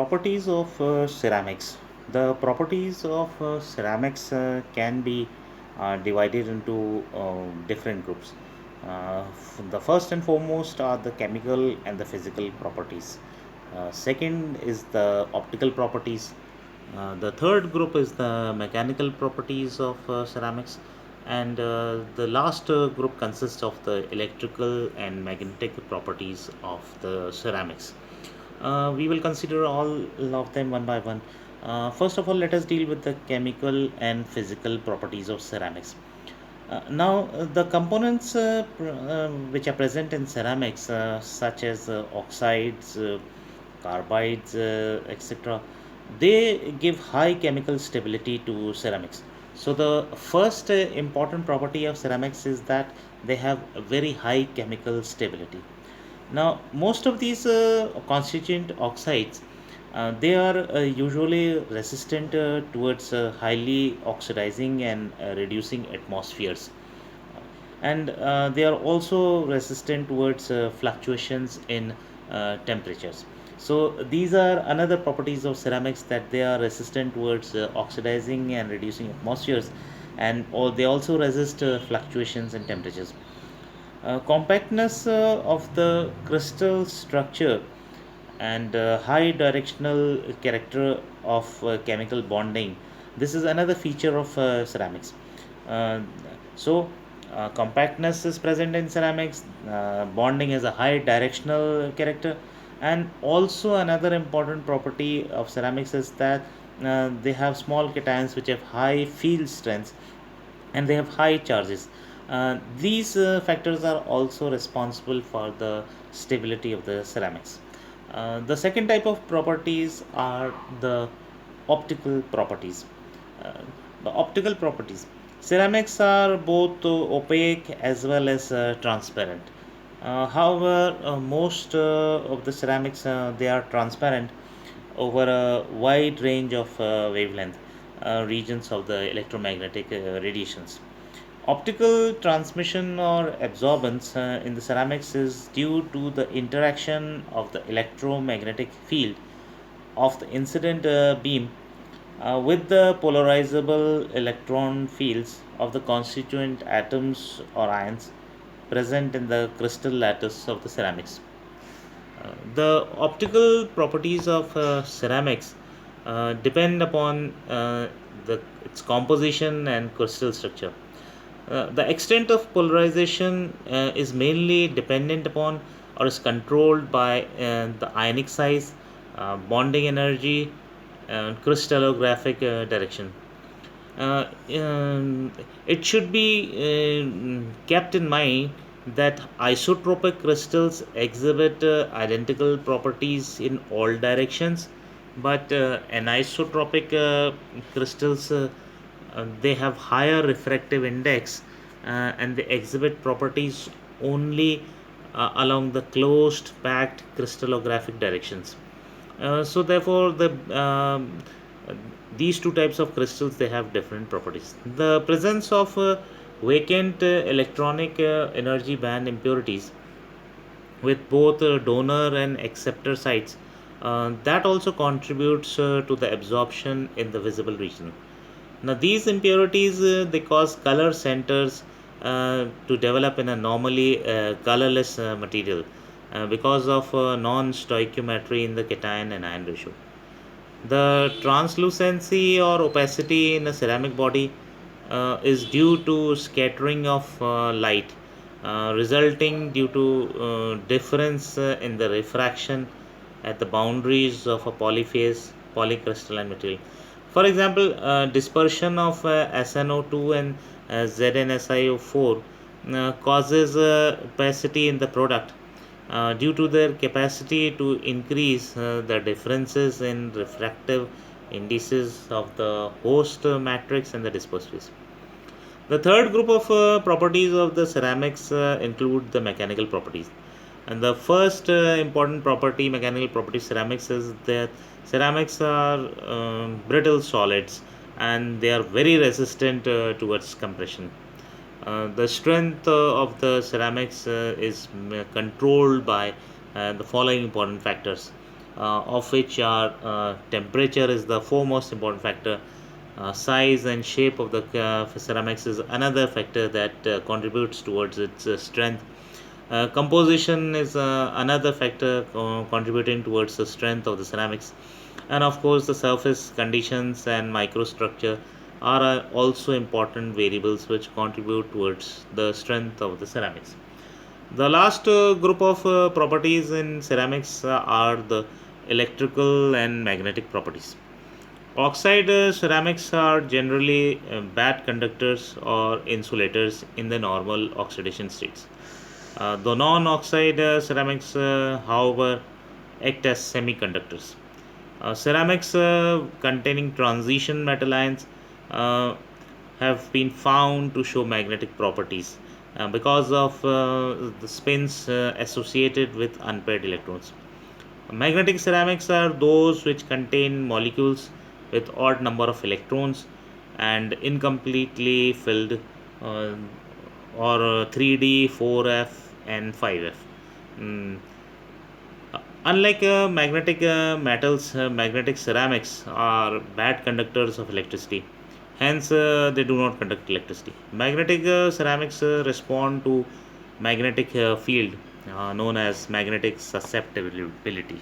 Properties of ceramics. The properties of ceramics can be divided into different groups. The first and foremost are the chemical and the physical properties. Second is the optical properties. The third group is the mechanical properties of ceramics, and the last group consists of the electrical and magnetic properties of the ceramics. We will consider all of them one by one. First of all, let us deal with the chemical and physical properties of ceramics. The components which are present in ceramics, such as oxides, carbides, etc., they give high chemical stability to ceramics. So, the first important property of ceramics is that they have a very high chemical stability. Now, most of these constituent oxides, they are usually resistant towards highly oxidizing and reducing atmospheres, and they are also resistant towards fluctuations in temperatures. So these are another properties of ceramics, that they are resistant towards oxidizing and reducing atmospheres, and they also resist fluctuations in temperatures. Compactness of the crystal structure and high directional character of chemical bonding. This is another feature of ceramics. Uh, so, Compactness is present in ceramics, bonding is a high directional character, and also another important property of ceramics is that they have small cations which have high field strengths, and they have high charges. These factors are also responsible for the stability of the ceramics. The second type of properties are the optical properties. Uh, the optical properties. Ceramics are both opaque as well as transparent. However, most of the ceramics, they are transparent over a wide range of wavelength regions of the electromagnetic radiations. Optical transmission or absorbance in the ceramics is due to the interaction of the electromagnetic field of the incident beam with the polarizable electron fields of the constituent atoms or ions present in the crystal lattice of the ceramics. The optical properties of ceramics depend upon its composition and crystal structure. The extent of polarization is mainly dependent upon or is controlled by the ionic size, bonding energy, and crystallographic direction. Uh, um, it should be kept in mind that isotropic crystals exhibit identical properties in all directions, but anisotropic crystals, they have higher refractive index, and they exhibit properties only along the closed packed crystallographic directions. So therefore, these two types of crystals, they have different properties. The presence of vacant electronic energy band impurities with both donor and acceptor sites, that also contributes to the absorption in the visible region. Now, these impurities, they cause color centers to develop in a normally colorless material because of non-stoichiometry in the cation and ion ratio. The translucency or opacity in a ceramic body is due to scattering of light, resulting due to difference in the refraction at the boundaries of a polyphase polycrystalline material. For example, dispersion of SNO2 and ZnSiO4 causes opacity in the product due to their capacity to increase the differences in refractive indices of the host matrix and the dispersed phase. The third group of properties of the ceramics include the mechanical properties. And the first important property, mechanical property ceramics, is that ceramics are brittle solids, and they are very resistant towards compression. The strength of the ceramics is controlled by the following important factors. of which are temperature is the foremost important factor. Size and shape of the ceramics is another factor that contributes towards its strength. Composition is another factor contributing towards the strength of the ceramics. And of course, the surface conditions and microstructure are also important variables which contribute towards the strength of the ceramics. The last group of properties in ceramics are the electrical and magnetic properties. Oxide ceramics are generally bad conductors or insulators in the normal oxidation states. The non oxide ceramics, however, act as semiconductors. Ceramics containing transition metal ions uh, have been found to show magnetic properties because of the spins associated with unpaired electrons. Magnetic ceramics are those which contain molecules with odd number of electrons and incompletely filled, uh, or 3D, 4F, and 5F. Mm, Unlike magnetic metals, magnetic ceramics are bad conductors of electricity. Hence, they do not conduct electricity. Magnetic ceramics respond to magnetic field known as magnetic susceptibility.